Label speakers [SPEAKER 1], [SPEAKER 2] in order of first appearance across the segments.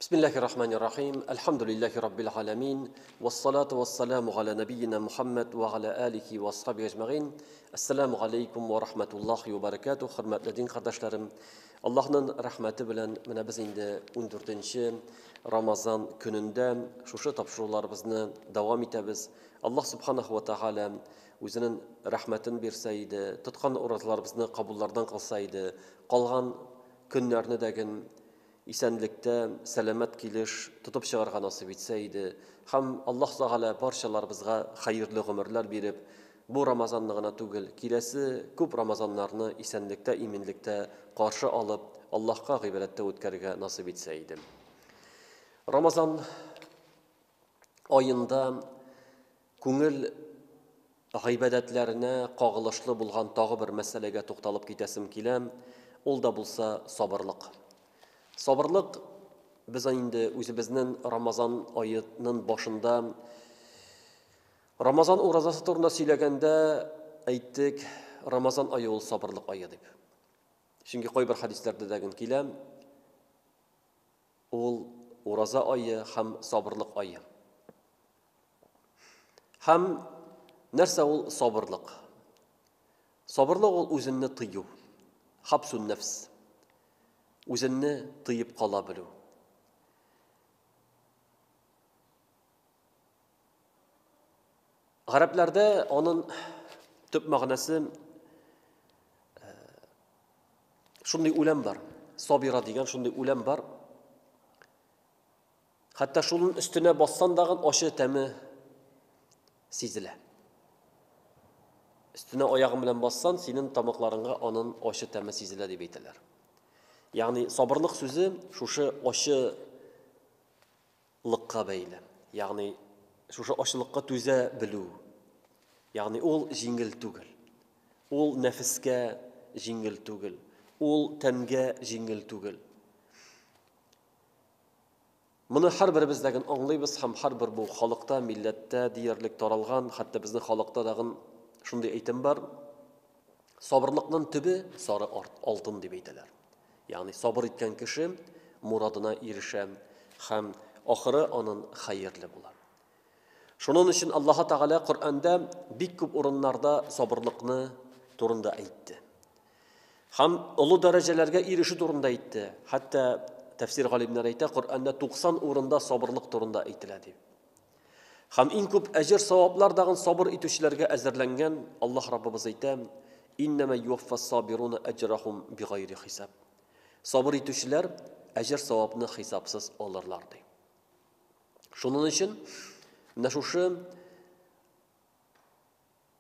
[SPEAKER 1] Bismillahirrahmanirrahim. Elhamdülillahi Rabbil alemin. Vessalatu vesselamu ala nebiyyina Muhammed ve ala alihi ve ashabihi ecma'in. Esselamu aleykum ve rahmetullahi ve berekatuh. Hürmetli din kardeşlerim. Allah'ın rahmeti bilen mine biz indi 14. Ramazan gününde şuşu tapşırılarımızı devam etimiz. Allah subhanahu ve teala özünün rahmetin berseydi, tutkan oratlarımızı kabullardan kılsaydı, kalgan günlerini degin İsenlikte selamet kiliş tutup çıkarga nasip etseydi, hem Allah Teala barşalarımızga hayırlı ömürler berip, bu Ramazanlığına tugul, kilesi küp Ramazanlarını isenlikte, iminlikte karşı alıp, Allah'a gıybelette ötkərge nasip etseydi. Ramazan ayında köngül gıybedetlerine qağılışlı bulgan tağı bir meselege toxtalıp gitesim kilem, ol da bulsa sabırlık. Sabırlık, biz indi özümüzün Ramazan ayının başında, Ramazan urazası turuna söylegende ayttık, Ramazan ayı ol sabırlık ayı deyip. Çünkü koy bir hadislerde degin kilem, ol uraza ayı hem sabırlık ayı. Hem nerse ol sabırlık? Sabırlık ol özünü tıyu, hapsun nefs. Özünü tıyıp kalabilir. Araplerde onun tüp mağnası şunday ulem var. Sabira degan şunday ulem var. Hatta şunun üstüne bassan dağın aşı temi sizile. Üstüne ayağın bilen bassan senin tamaklarına onun aşı temi sizile diye beyteler. Yani sabırlık sözü şuşu aşılıkka beyle. Yani şuşu aşılıkka tüze bilu. Yani ol jingil tugul. Ol nefiske jingil tugul. Ol tenge jingil tugul. Bunu her birimizdegin anlayız hem her bir bu halkta, millette, diyerlik taralgan, hatta bizning halkta dagın şunday aytim var. Sabırlıkның tübü sarı altın deb aytilar. Yani sabır etken kişi muradına erişer hem ahırı onun hayırlı bular. Şunun için Allah Teala Kur'an'da bir küp orunlarda sabırlıkını turunda aytdı. Hem ulu derecelerge erişi turunda aytdı. Hatta tefsir galimler aytdı Kur'an'da 90 orunda sabırlık turunda aytıladi. Hem in küp ecir savablar dağın sabır etüşlerge ezerlengen Allah Rabbimiz aytdı. İnneme yuvaffas sabiruna ecrahum bi gayri hisab. Sabır etüşler ecir savabını hesapsız alırlardı. Şunun için neşuşu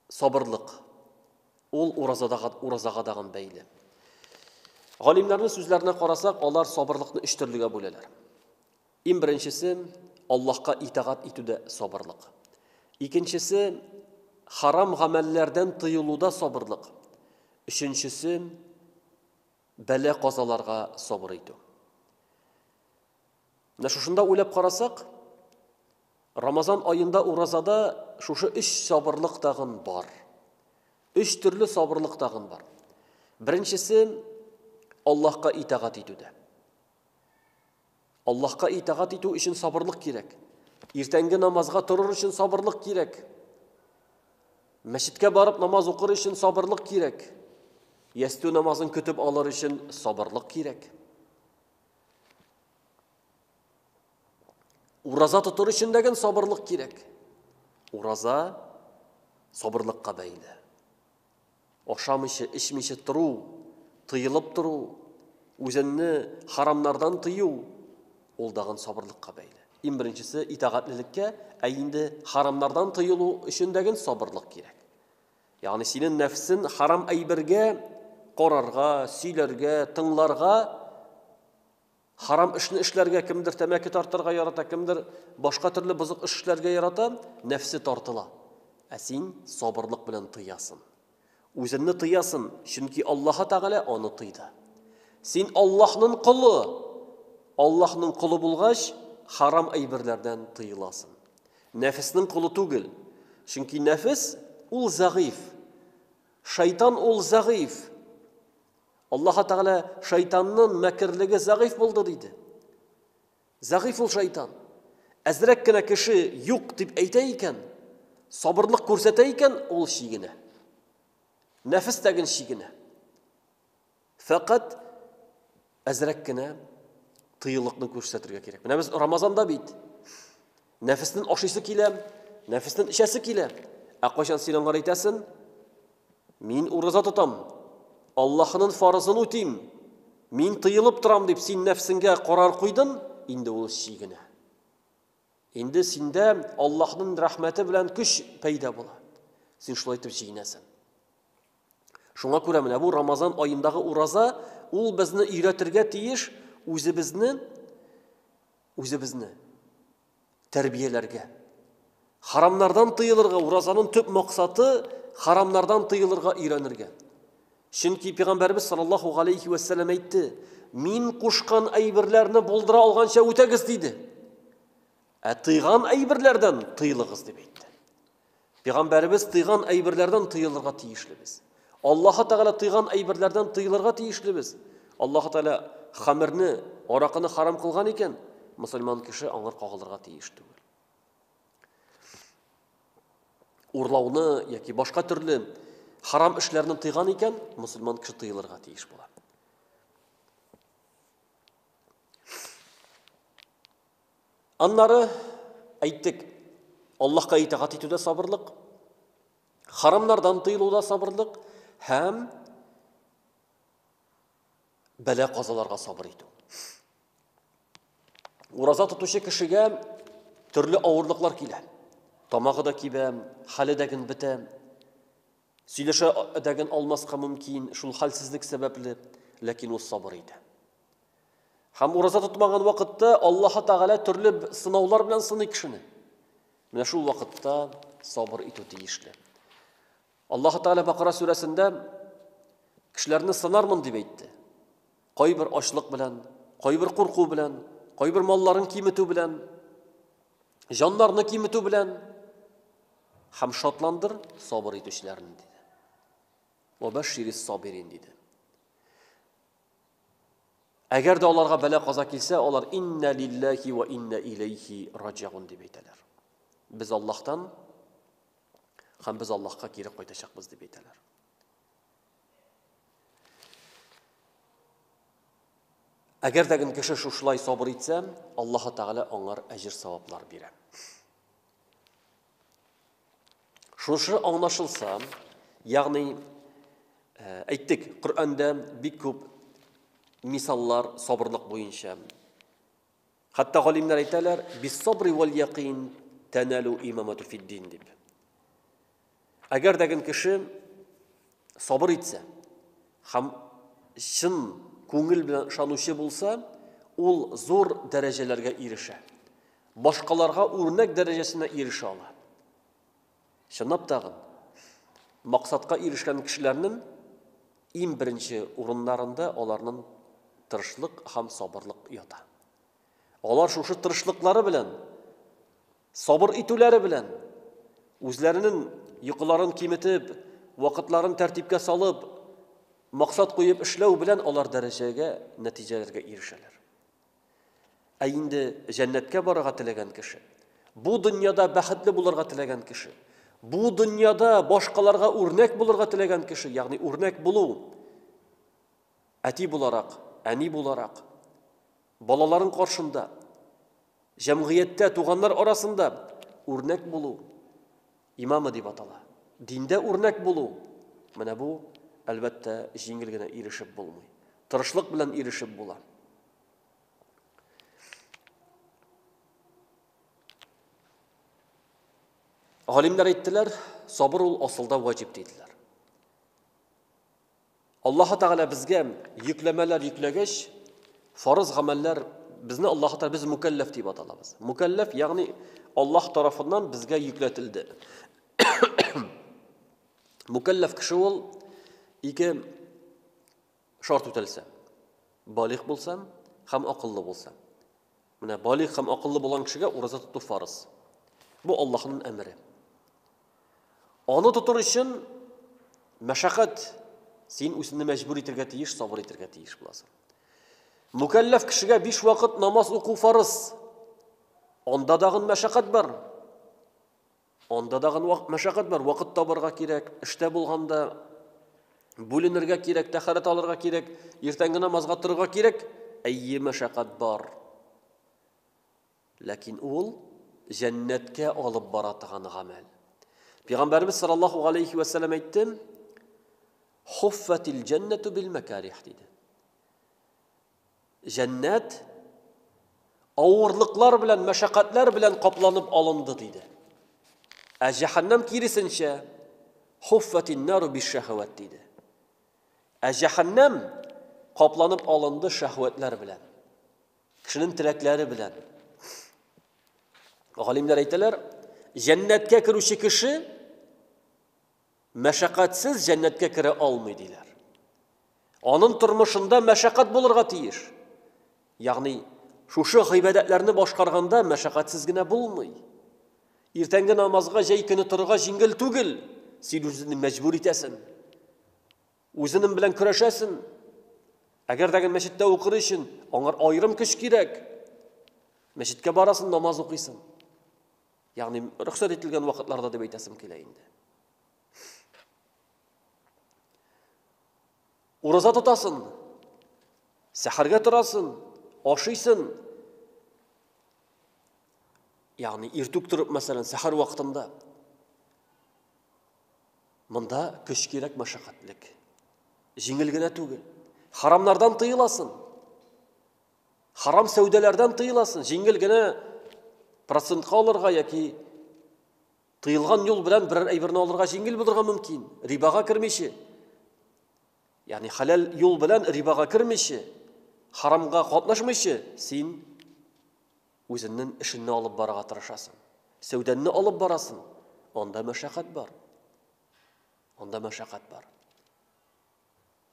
[SPEAKER 1] sabırlık ol urazaga dağın beyli. Galimlerin sözlerine qarasak, onlar sabırlıkını üç türlüge böleler. En birincisi Allah'a itaat etüde sabırlık. İkincisi haram amellerden tıyılıda sabırlık. Üçüncüsü bela qazalarga sabır etü. Şuşunda uylap qarasak, Ramazan ayında urazada şuşu üç sabırlık dağın var. Üç türlü sabırlık dağın var. Birincisi Allah'a itaat etüde. Allah'a itaat etü için sabırlık gerek. Ertengi namazga turur için sabırlık gerek. Meşitke barıp namaz okur için sabırlık gerek. Yestü namazın kütüp alır için sabırlık gerek. Uraza tutur için degen sabırlık gerek. Uraza sabırlıkka beyli. Oşam işi, içmişi turu, tıyılıp turu, özünü haramlardan tıyu, ol dağın sabırlıkka beyli. En birincisi itaatlilikке, eyindi haramlardan tıyılu için degen sabırlık gerek. Yani senin nefsin haram aybirge, qorarga, siylerge, tыңlarga, haram işni işlerge, kimdir temeki tartırga yarata, kimdir başka türlü bozuk işlerge yarata, nefsi tartıla. Sen sabırlık bilen tıyasın. Özünü tıyasın, çünkü Allah Teala onu tıydı. Sen Allah'ın kulu bulgaç, haram aybirlerden tıyılasın. Nefisinin kulu tugil. Çünkü nefis ol zayıf. Şeytan ol zayıf. Allah Teala şeytanın mekirligi zayıf buldu dedi. Зәгыйф ул шайтан. Әзрәк кенә кеше юк дип әйтә икән, сабырлык күрсәтә икән, ул шигенә. Нәфес тәген шигенә. Фақат әзрәк кенә тыйлыкны күрсәтергә кирәк. Менә без Рамазанда бит. Нәфеснең ашыйсы килә, нәфеснең ишәсе килә. Ә кайчан син аңар әйтәсен? Мин ураза тотам. Аллаһның фарызын үтим. Мин тыйылып торам дип син нәфсеңгә карар куйдың, инде ул шигенә. Инде синдә Аллаһның рәхмәте белән көч пәйда була. Син шулай итеп җиңәсең. Шуңа күрә менә бу Рамазан аендагы ураза ул безне өйрәтергә тиеш үзебезне тәрбияләргә. Харамнардан тыйылырга, уразаның төп максаты харамнардан тыйылырга өйрәнергә. Чөнки Пәйгамбәрбез саллаллаһу алейхи ва саллям әйтте: "Мин кушкан әйберләрне булдыра алганча үтәгез" диде. Ә тыйган әйберләрдән тыйлыгыз дип әйтте. Пәйгамбәрбез тыйган әйберләрдән тыйылырга тиешлебез. Аллаһ Тәгалә тыйган әйберләрдән тыйылырга тиешлебез. Аллаһ Тәгалә хамырны, аракыны харам кылган икән, мусульман кеше аңар кагылырга тиеш түгел. Урлауны яки башка төрле харам эшләрне тыйган икән, мусульман кеше тыйылырга тиеш була. Аннары әйттек, Аллаһка итаат итүдә сабырлык, харамнардан тыйылуда сабырлык һәм бәла казаларга сабыр итү. Ураза тотучы кешегә төрле авырлыклар килә. Тамагы да кибә, хәле дәген бетә. Сөйләшә дәген алмаска мөмкин, шул хәлсезлек сәбәпле, ләкин ул сабыр итә. Һәм ураза тотмаган вакытта Аллаһ Тәгалә төрле сынаулар белән сыный кешене. Менә шул вакытта сабыр итү тиешле. Аллаһ Тәгалә Бакара сүрәсендә кешеләрне сынармын дип әйтте. Кайбер ачлык белән, кайбер курку белән, кайбер малларын киметү белән, җаннарны киметү белән һәм шатландыр сабыр итүчеләрне диде. Ва баширис сабирин диде. Әгәр дә аларга бәла каза килсә, алар инна лиллаһи ва инна илейһи раҗиун дип әйтәләр. Без Аллаһтан һәм без Аллаһка кире кайтачакбыз дип әйтәләр. Әгәр дә кеше шулай сабыр итсә, Аллаһ Тәгалә аңар әҗр саваплар бирә. Шушы аңлашылса, ягъни әйттек, Коръәндә бик күп мисаллар сабырлык буенча. Хәтта галимнәр әйтәләр: "Бис-сабри вал-яқин таналу имамату фид-дин" дип. Әгәр дә кеше сабыр итсә, һәм чын күңел белән ышанучы булса, ул зур дәрәҗәләргә ирешә. Башкаларга үрнәк дәрәҗәсенә ирешә ала. Чынлап тагын, максатка ирешкән кешеләрнең иң беренче урыннарында аларның тырышлык һәм сабырлык ята. Алар шушы тырышлыклары белән, сабыр итүләре белән, үзләренең йокыларын киметеп, вакытларын тәртипкә салып, максат куеп эшләү белән алар дәрәҗәгә, нәтиҗәләргә ирешәләр. Ә инде җәннәткә барырга теләгән кеше, бу дөньяда бәхетле булырга теләгән кеше, бу дөньяда башкаларга үрнәк булырга теләгән кеше, ягъни үрнәк булу, әти буларак, әни буларак, балаларын каршында, җәмгыятьтә, туганнар арасында үрнәк булу, имамы дип атала. Диндә үрнәк булу, менә бу әлбәттә җиңел генә ирешеп булмый. Тырышлык белән ирешеп була. Галимнәр әйттеләр, сабыр ул асылда ваҗиб диделәр. Аллаһ Тәгалә безгә йөкләмәләр йөкләгәч, фарыз гамәлләр безне Аллаһ Тәгалә без мукаллаф дип аталабыз. Мукаллаф ягъни Аллаһ тарафыннан безгә йөкләтелде. Мукаллаф кеше ул ике шарт үтәлсә, балигъ булса һәм акыллы булса. Менә балигъ һәм акыллы булган кешегә ураза тоту фарыз. Бу Аллаһның әмере. Аны тотыр өчен мәшәкать, син үзеңне мәҗбүр итәргә тиеш, сабыр итәргә тиеш буласың. Mükellef kişiye 5 vakit namaz oku farz. Onda dağın meşakkat var. Onda dağın meşakkat var. Vakit tabarga kirek, işte bulganda bölünürge kirek, taharet alırga kirek, ertengi namazga turga kirek. Ayyi meşakkat var. Lakin ol cennetke alıp baratığan amel. Peygamberimiz sallallahu aleyhi ve sellem aytdi: "Huffetil cennetu bil mekarih" dedi. Cennet ağırlıklar bilen, meşakkatler bilen kaplanıp alındı dedi. Cehennem kirisinçe huffetin naru bis şehvet dedi. Cehennem kaplanıp alındı şehvetler bilen. Kişinin tilekleri bilen. Alimler aytdiler, cennetke kiruşi kişi meşakkatsiz cennetke kire almaydılar. Onun turmuşunda meşakkat bulurga tiyiş. Yani şu ibadetlerini başkarganda meşakkatsizgine bulmuy. Ertengi namazga jay kuni turga jingil tugil. Sen özünü mecbur itesin. Özünün bilen küreşesin. Eğer degen meşitte okur için onlar ayrım kış kirek. Meşitke barasın, namaz okuysın. Yani ruhsat etilgen vakitlarda deb aytasim keleyindi. Uroza tutasın. Seherge turasın. Aşıysın. Yani irtuk turup mesela seher vaktinde. Mında kış kirek meşakkatlik. Jingilgine tugil. Haramlardan tıyılasın. Haram sevdelerden tıyılasın. Jingilgine prosentka alırga yaki tıyılgan yol bilen birer aybirini alırga jingil bulurga mümkün. Ribaga kirmişi. Yani halal yol bilen ribaga kirmişi. Haramga katlaşmışı. Sen özünün işini alıp baraga tırışasın. Sevdenini alıp barasın. Onda meşakkat var. Onda meşakkat var.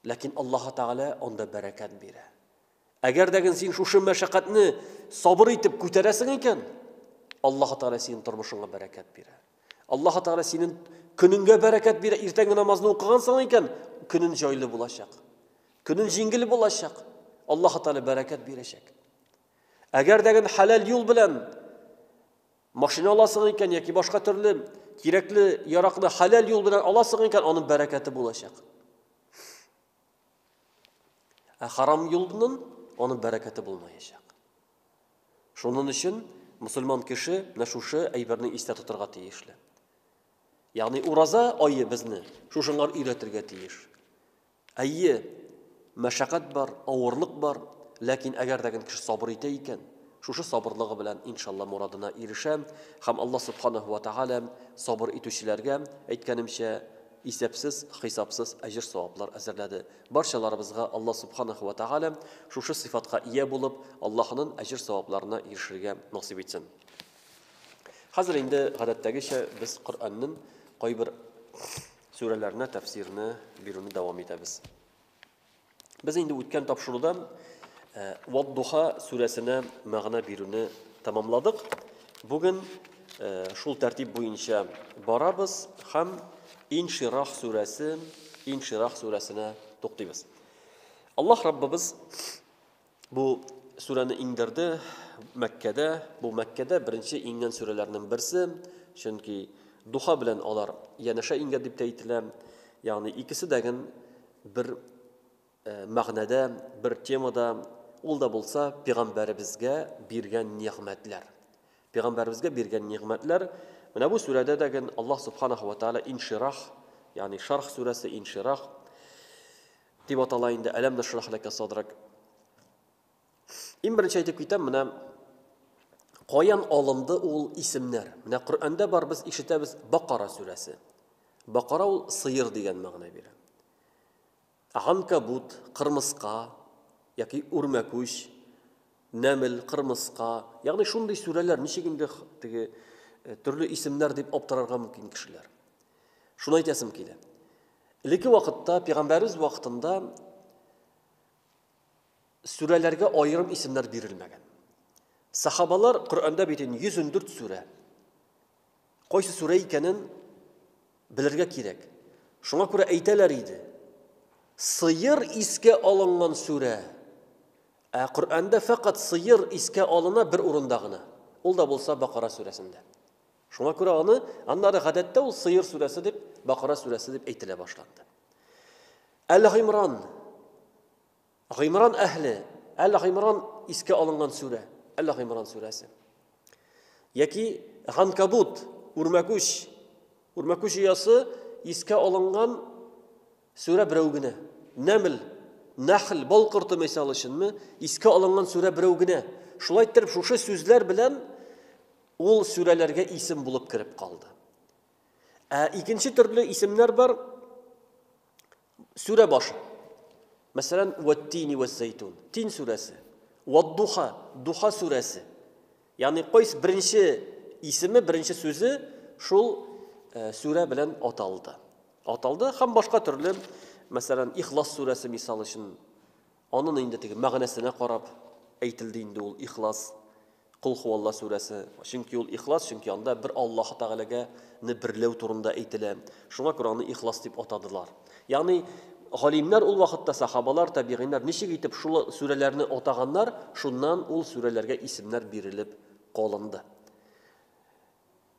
[SPEAKER 1] Lakin Allah Teala onda bereket bire. Eğer degen sen şu meşakkatini sabır etip küteresin iken Allah Teala senin turmuşuna bereket bire. Allah Teala senin gününge bereket bire. Ertengi namazını okugansan iken günün joylu bulaşak. Günün jingili bulaşak. Allah Teala bereket birecek. Eğer degen halal yol bilen maşina alasın iken yaki başka türlü gerekli yaraklı halal yol bilen alasın iken onun bereketi bulaşak. Haram yolunun onun bereketi bulmayacak. Şunun için Müslüman kişi şu aybirini iste tuturga tiyişli. Yani uraza ayı bizni şunlar üretirge tiyiş. Ayı meşakkat var, ağırlık var. Lakin eğer degen kişi sabır eteyken şu sabırlığı bilen inşallah muradına erişem. Hem Allah subhanahu ve teala sabır etüşlerge aytganimcha isepsiz, hesapsız ecir savaplar hazırladı. Barşalarımızga Allah subhanahu ve teala şu sıfatka iyi bulup Allah'ın ecir savaplarına erişirge nasip etsin. Hazır indi gadatdagicha biz Kur'an'ın qaybir surelerine tefsirini biruni devam edemiz. Biz indi o'tgan topshiriqda Vodduha suresine ma'na biruni tamamladık. Bugün şul tertip boyunca barabız hem İnşirah suresine to'xtaymiz. Allah Rabbimiz bu sureni indirdi Mekke'de. Bu Mekke'de birinchi ingan surelerinin birisi. Çünkü duha bilen olar yanasha inga deb aytilar. Yani ikisi degen bir ma'nada, bir temada ol da bulsa Peygamberimizge bergen nimetler. Peygamberimizge bergen nimetler. Mana bu surede degen Allah subhanahu ve taala inşirah, yani Şarh suresi inşirah. Deb atalayında alam nashrah laka sadrak. Birinchi aytib ketam, mana qoyan olindi ol isimler. Mana Qur'onda bor biz eshitamiz Baqara suresi. Baqara ol sıyır degan ma'no beradi. Ankabut, qirmisqa yoki urmakush, naml, qirmisqa, ya'ni shunday suralar nechigina turli isimlar deb optirarga mumkin kishilar. Shuni aytasim keladi. Ilki vaqtda Peygamberimiz vaqtida suralarga ayrim isimlar berilmagan. Sahabalar Qur'onda bitin 114 sura. Qaysi sura ekanini bilirga kerak. Shunga ko'ra aytalar edi. Sıyır iske alıngan sure. Qur'onda faqat sıyır iske alına bir o'rindagina. Ul da bo'lsa Baqara surasida. Shunga ko'ra uni anlari гадәттә ул sıyır surasi deb, Baqara surasi deb aytila boshlandi. Al-Imron. G'imron ahli, Al-Imron iske alınan sure, Al-Imron surasi. Yoki G'ankabut, Urmakush yası iske alınan sure birovgina. Naml, Nahl, Balqırtı misal üçünmi iske alınan sure birovgina. Şulay ettirip şuşu sözler bilen ol surelerge isim bulup kirip kaldı. İkinci türlü isimler var. Sure başı. Mesela Vettini ve Zeytun. Tin suresi. Vedduha. Duha suresi. Yani qoys birinci ismi, birinci sözü şul sure bilen ataldı. Hem başka türlü mesela İhlas suresi misal için onun indetigi ma'nosine qarab aytildiğinde ol İhlas. Kul huvallah suresi. Çünkü ol İhlas, çünkü anda bir Allah Teala'ga birlev turunda aytila. Şuna ko'ra uni İhlas deb atadılar. Yani Halimler ol vaqtda sahabalar, tabiinler nişik etip şu surelerini ataganlar, şundan ol surelerge isimler berilip qalındı.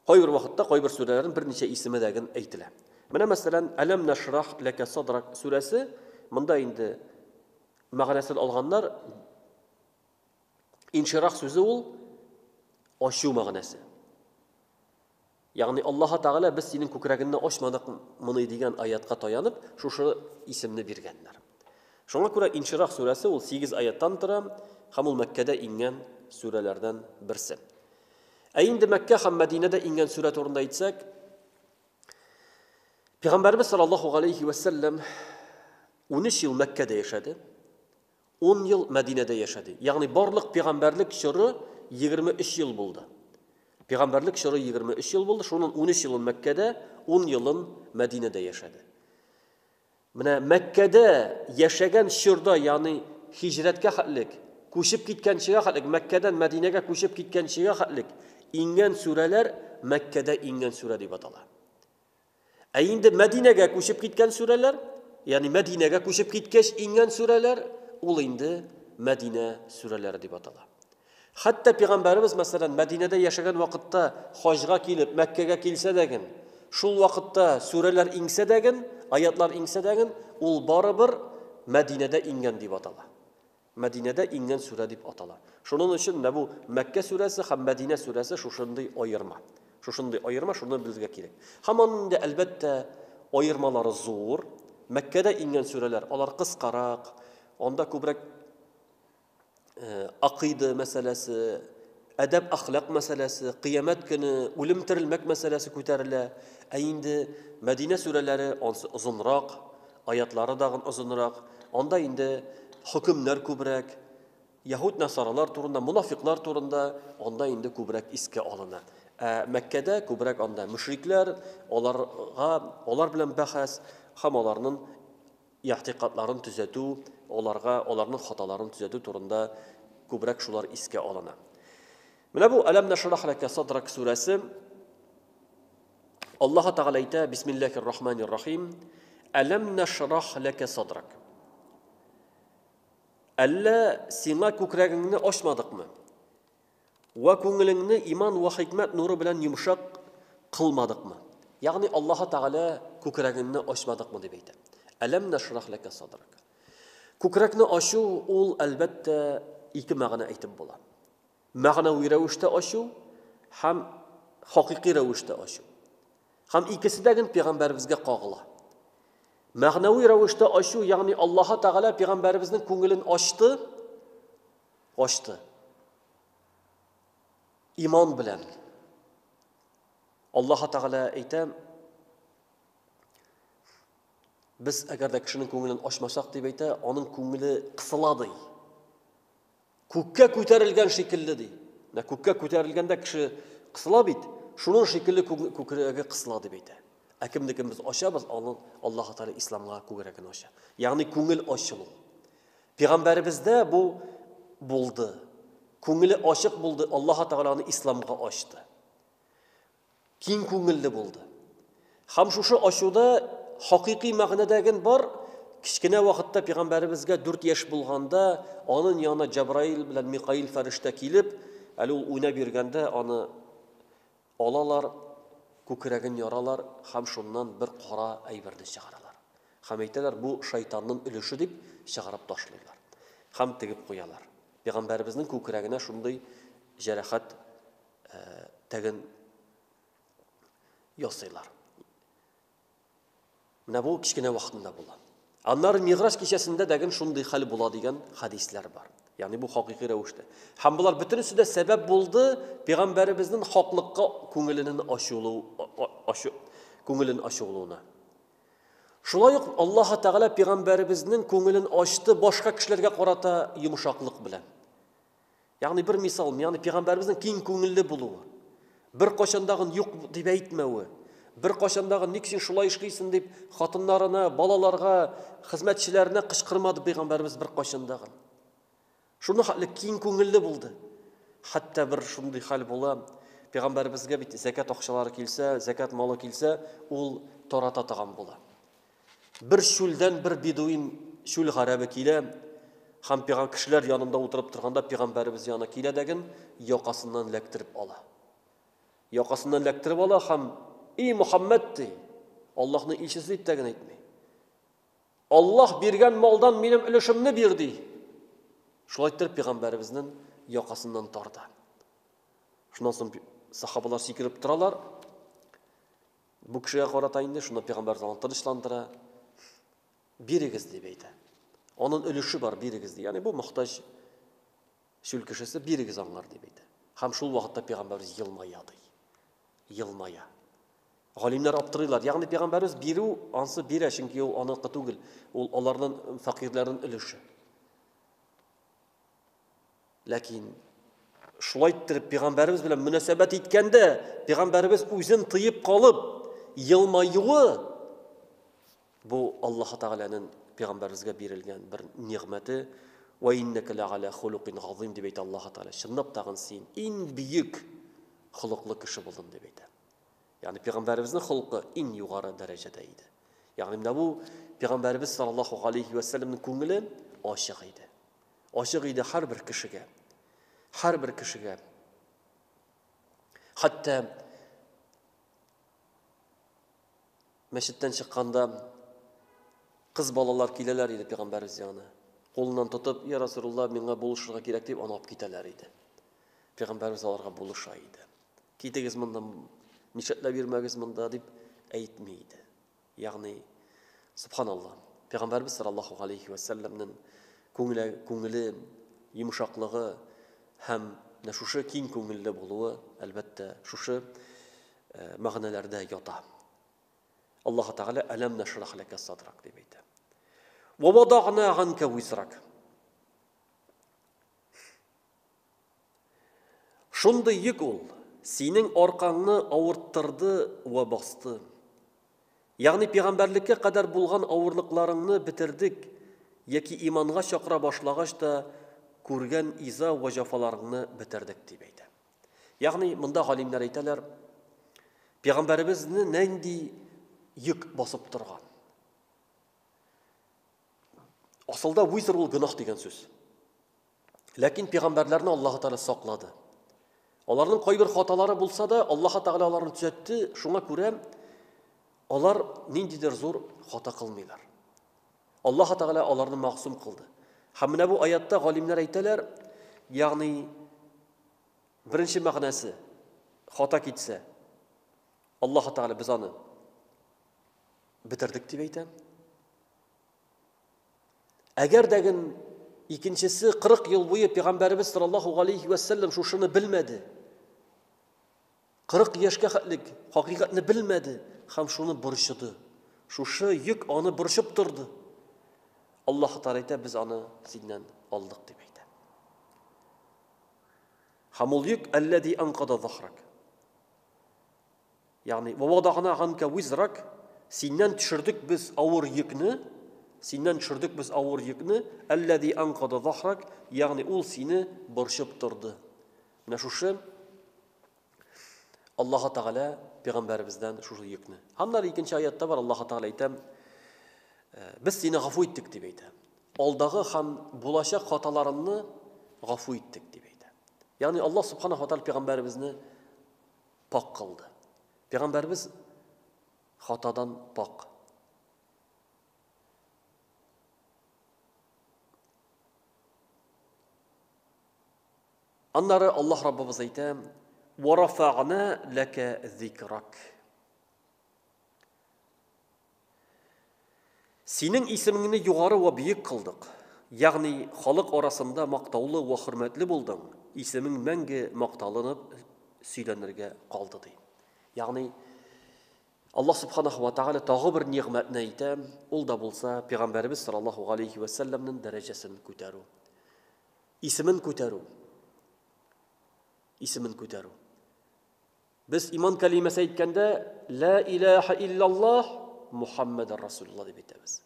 [SPEAKER 1] Qoy bir vaqtda qoy bir surelerin bir neçe ismi degin aytila. Mana masalan Alam nashrah laka sadrak suresi bunda indi ma'nosini olganlar inşirah sözü ol aşu ma'nosi. Yani Allah Teala biz senin ko'kragingni ochmadik mını degan oyatga tayanib, şu isimni berganlar. Şuna ko'ra İnşirah surasi ol 8 oyatdan tura, ham ul Makkada ingan suralardan birisi. Endi Makka ham Madinada ingan sura to'g'risida aytsak, Peygamberimiz sallallohu alayhi ve sellem 13 yıl Makkada yaşadı. 10 yıl Medine'de yaşadı. Yani barlık peygamberlik şuru 23 yıl buldu. Peygamberlik şuru 23 yıl buldu. Şunun 13 yılın Mekke'de, 10 yılın Medine'de yaşadı. Mekke'de yaşayan şurada yani hicretke hatlik, koşup gitken şeye hatlik, Mekke'den Medine'ye koşup gitken şeye hatlik, ingen sureler Mekke'de ingen sure diye batala. Eğinde Medine'ye koşup gitken sureler, yani Medine'ye koşup gitkeş ingen sureler, ol indi Medine sureleri diye batala. Hatta Peygamberimiz mesela Medine'de yaşayan vakitte hacga gelip Mekke'ye gelse degin, şul vakitte sureler inse degin, ayetler inse degin, ol barabir Medine'de ingen diye atala. Medine'de ingen sure diye atala. Şunun için ne bu Mekke suresi hem Medine suresi şuşunday ayırma. Şuşunday ayırma şunu bilge gerek. Hemen de elbette ayırmaları zor. Mekke'de ingen sureler alar kıskarak, onda kubrak akide meselesi, edep ahlak meselesi, kıyamet günü, ölüm tirilmek meselesi ko'tariladi. Endi Medine sureleri uzunroq, ayetleri da uzunroq. Onda endi hükümler ko'proq, Yahud Nasaralar turunda, munafiqlar turunda, onda endi ko'proq isga olinadi. Mekke'de ko'proq onda müşrikler, onlar bilan bahas, ham onlarning i'tiqodlarini tuzatuv, onlarning xatolarını tuzatuv turunda ko'proq shular isga olinadi. Mana bu Alam nashrah laka sadrak surasi Allah Teala ayta Bismillahirrahmanirrahim. Alam nashrah laka sadrak. Alla sina ko'kragingni ochmadikmi? Va ko'nglingni iymon va hikmat nuri bilan yumshoq qilmadikmi? Ya'ni Allah Teala ko'kragingni ochmadikmi deb aytadi. Alam nashrah laka sadrak. Ko'krakni ochu ul albatta ikki ma'no aytib bo'ladi. Ma'naviy ravishda ochu ham haqiqiy ravishda ochu. Ham ikkisidagi payg'ambarimizga qo'g'li. Ma'naviy ravishda ochu, ya'ni Alloh Taala payg'ambarimizning ko'nglini ochdi. Iymon bilan. Alloh Taala aytadi, biz agarda kishining ko'nglini ochmasak deb ayta, onun ko'ngli qisiladi. Ko'kka ko'tarilgan shekilli deydi. Ko'kka ko'tarilganda kishi qisiladi. Shuning shekilli ko'kragiga qisiladi deb ayta. Akimdiki biz ochamiz, Alloh taolo islomga ko'kragini ochadi. Ya'ni ko'ngil ochildi. Payg'ambarimizda bu bo'ldi. Ko'ngli ochiq bo'ldi, Alloh taoloni islomga ochdi. Keng ko'ngilli bo'ldi. Ham shu ochuvda haqiqiy ma'nodagi bor, Кичкенә вакытта пәйгамбәребезгә 4 яшь булганда, аның янына Җабраил белән Микаил фәрештә килеп, әле ул уйнап йөргәндә, аны алалар, күкрәген яралар, һәм шуннан бер кара әйберне чыгаралар. Һәм әйтәләр, бу шайтанның өлеше дип чыгарып ташлыйлар. Һәм тегеп куялар. Пәйгамбәребезнең күкрәгенә шундый җәрәхәт тәген ясыйлар. Менә бу кичкенә вакытында була. Аннары Миграж кичәсендә дәген шундый хәл була дигән хадислар бар. Ягъни бу хакыйкый рәвештә. Һәм булар бөтенесе дә сәбәп булды пәйгамбәребезнең хаклыкка күңеленең ачылуына. Шулай ук Аллаһ Тәгалә пәйгамбәребезнең күңелен ачты башка кешеләргә карата йомшаклык белән. Ягъни бер мисал, ягъни пәйгамбәребезнең киң күңелле булуы, бер кашандагын юк дип әйтмәве, бер кашандагын ник син шулай эшлисең дип хатыннарына, балаларга, хезмәтчеләренә кычкырмады пәйгамбәребез бер кашандагын. Шуны хәтле киң күңелле булды. Хәтта бер шундый хәл була, пәйгамбәребезгә бит закат акчалары килсә, закат малы килсә, ул тарата таган була. Бер шүлдән бер бедуин шүл гарәбе килә, һәм пәйгамбәр кешеләр янында утырып торганда пәйгамбәребез янына килә дәген якасыннан ләктереп ала. Якасыннан ләктереп ала һәм "И Мөхәммәд" ди. Аллаһның илчесе дип тәген әйтми. Аллаһ биргән малдан минем өлешемне бир ди. Шулай итеп пәйгамбәребезнең якасыннан тарды. Шуннан соң сахабалар сикереп торалар. Бу кешегә карата инде шуны пәйгамбәр затын тынычландыра. Бирегез дип әйтә. Аның өлеше бар, бирегез ди. Ягъни бу мохтаҗ шул кешесе бирегез аңлар дип әйтә. Һәм шул вакытта пәйгамбәрбез елмая ди. Елмая. Галимнәр аптырыйлар. Ягъни пәйгамбәрбез бирү ансы бирә, чөнки ул аныкы түгел. Ул аларның фәкыйрьләрнең өлеше. Ләкин шулай итеп пәйгамбәрбез белән мөнәсәбәт иткәндә, пәйгамбәрбез үзен тыеп калып, елмаюы бу Аллаһ Тәгаләнең пәйгамбәрбезгә бирелгән бер нигъмәте. "Ва иннәка лa'ала хулуқин азим" дип әйтә Аллаһ Тәгалә. Чынлап тагын син иң бийек хулуклы кеше булдың дип әйтә. Ягъни пәйгамбәрбезнең хулкы иң югары дәрәҗәдә иде. Ягъни менә бу пәйгамбәрбез саллаллаһу алейхи ва салламның күңеле ачык иде. Ачык иде һәрбер кешегә. Һәрбер кешегә. Хәтта мәчеттән чыкканда кыз балалар киләләр иде пәйгамбәрбез янына. Кулыннан тотып, "Я Расулулла, миңа булышырга кирәк" дип аны алып китәләр иде. Пәйгамбәрбез аларга булыша иде. "Китегез мондан, нишләп йөрмәгез монда" дип әйтми иде. Ягъни субханаллаһ. Пәйгамбәрбез саллаллаһу алейхи ва салламның күңеле, йомшаклыгы һәм шушы киң күңелле булуы, әлбәттә, шушы мәгънәләрдә ята. Аллаһ Тәгалә "Әләм нашрах лака садрак" дип әйтә. "Ва вадa'на ганка визрак". Шундый йөк ул синең аркаңны авырттырды ва басты. Ягъни пәйгамбәрлеккә кадәр булган авырлыкларыңны битердек, яки иманга чакыра башлагач та күргән иза ва җафаларыңны битердек дип әйтә. Ягъни монда галимнәр әйтәләр, пәйгамбәребезне нинди йөк басып торган. Асылда визр ул гынах дигән сүз. Ләкин пәйгамбәрләрне Аллаһ Тәгалә саклады. Аларның кайбер хаталары булса да, Аллаһ Тәгалә аларны төзәтте, шуңа күрә алар ниндидер зур хата кылмыйлар. Аллаһ Тәгалә аларны мәгъсум кылды. Һәм менә бу аятта галимнәр әйтәләр, ягъни беренче мәгънәсе хата китсә, Аллаһ Тәгалә без аны битердек дип әйтә. Әгәр дәген икенчесе 40 ел буе пәйгамбәрбез саллаллаһу алейхи ва саллям шушыны белмәде. 40 яшькә хәтлек хакыйкатьне белмәде һәм шуны борчыды. Шушы йөк аны борчып торды. Аллаһ Тәгалә әйтә, без аны синнән алдык дип әйтә. Һәм ул йөк "Аллази анқада захрак". Ягъни "Ва вадa'на ганка визрак", синнән төшердек без авыр йөкне, синнән төшердек без авыр йөкне, "Аллази анқада захрак", ягъни ул сине борчып торды. Менә шушы Аллаһ Тәгалә пәйгамбәребездән шушы йөкне. Аннары икенче аятта бар, Аллаһ Тәгалә әйтә, Biz seni гафу иттек дип әйтә. Алдагы һәм булачак хаталарыңны гафу иттек дип әйтә. Ягъни Аллаһ субханаһу ва тааля пәйгамбәребезне пак кылды. Пәйгамбәрбез хатадан пак. Аннары Аллаһ Раббыбыз әйтә: "Ва рафаъна лака зикрак." Синең исемеңне югары ва биек кылдык. Ягъни халык арасында мактаулы ва хөрмәтле булдың. Исемең мәңге макталынып сөйләнергә калды ди. Ягъни Аллаһ субханаһу ва тааля тагы бер нигъмәтне әйтә, ул да булса пәйгамбәрбез саллаллаһу алейхи ва сәлләмнең дәрәҗәсен күтәрү. Исемен күтәрү. Исемен күтәрү. Без иман калимасы әйткәндә ла илаха иллаллаһ Мухаммадар Расулуллаһ дип әйтәбез.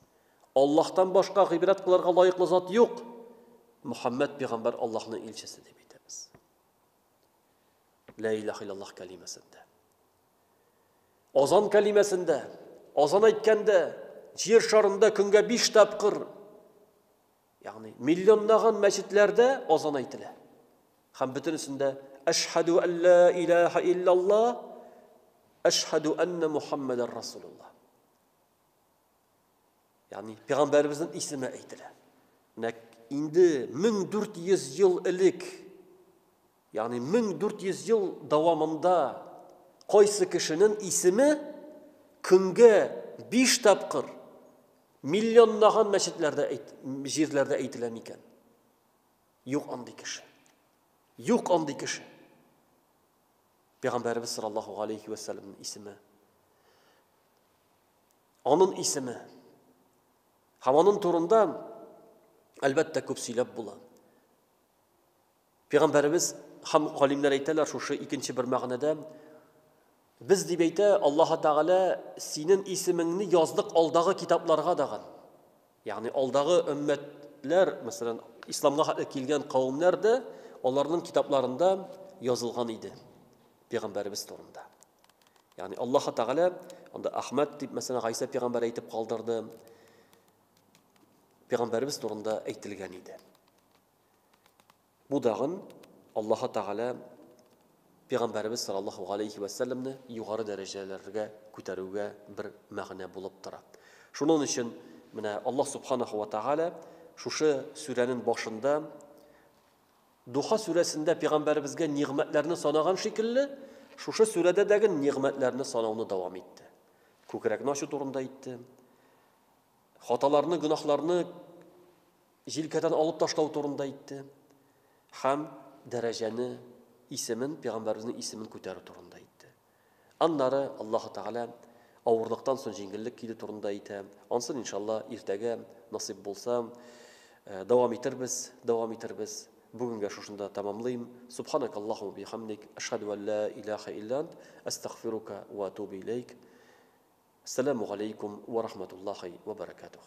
[SPEAKER 1] Аллаһтан башка гыйбрат кылырга лаеклы зат юк. Мухаммад пәйгамбәр Аллаһның илчесе дип әйтәбез. Ла илаха иллаллаһ калимасында. Азан калимасында, азан әйткәндә җир шарында көнгә 5 тапкыр, ягъни миллионлаган мәчетләрдә азан әйтелә. Һәм бөтенесендә ашһаду ан ла илаха иллаллаһ, ашһаду анна Мухаммадар Расулуллаһ. Yani Peygamberimizin ismi әйтелә. Инде 1400 ел элек, yani 1400 ел дәвамында кайсы кешенең исеме көнгә 5 тапкыр миллионлаган мәчетләрдә җирләрдә әйтелә микән? Юк андый кеше. Юк андый кеше. Пәйгамбәрбез саллаллаһу алейхи ва сәлләмнең исеме. Аның исеме. Һәм аның турында әлбәттә күп сөйләп була. Пәйгамбәрбез һәм галимнәр әйтәләр шушы икенче бер мәгънәдә, без дип әйтә Аллаһ Тәгалә синең исемеңне яздык алдагы китапларга даган. Ягъни алдагы өммәтләр, мәсәлән, исламга килгән кавымнар да аларның китапларында язылган иде Пәйгамбәрбез турында. Ягъни Аллаһ Тәгалә анда Ахмад дип, мәсәлән, Гайса пәйгамбәр әйтеп калдырды. Peygamberimiz турында әйтелгән иде. Бу дагын Аллаһ Тәгалә Пәйгамбәрбез саллаллаһу алейхи ва сәлләмне югары дәрәҗәләргә күтәрүгә бер мәгънә булып тора. Шуның өчен менә Аллаһ субханаһу ва тааля шушы сүрәнең башында Духа сүрәсендә Пәйгамбәрбезгә нигъмәтләрне санаган шикелле, шушы сүрәдә дәге нигъмәтләрне санауны дәвам итте. Күкрәкне ачу турында әйтте. Хаталарны, гынахларны җилкәдән алып ташлау турында әйтте. Һәм дәрәҗәне, исемен, Пәйгамбәрбезнең исемен күтәрү турында әйтте. Аннары Аллаһ Тәгалә авырлыктан соң җиңеллек килү турында әйтә. Ансын иншалла иртәгә насыйп булса дәвам итәрбез. Бүгенгә шушында тәмамлыйм. Субханакаллаһумма бихамдик, ашһаду ан ла илаха илля ант, астагфирука ва атубу илейк. Ассаламу алейкум ва рахматуллахи ва баракатуһ.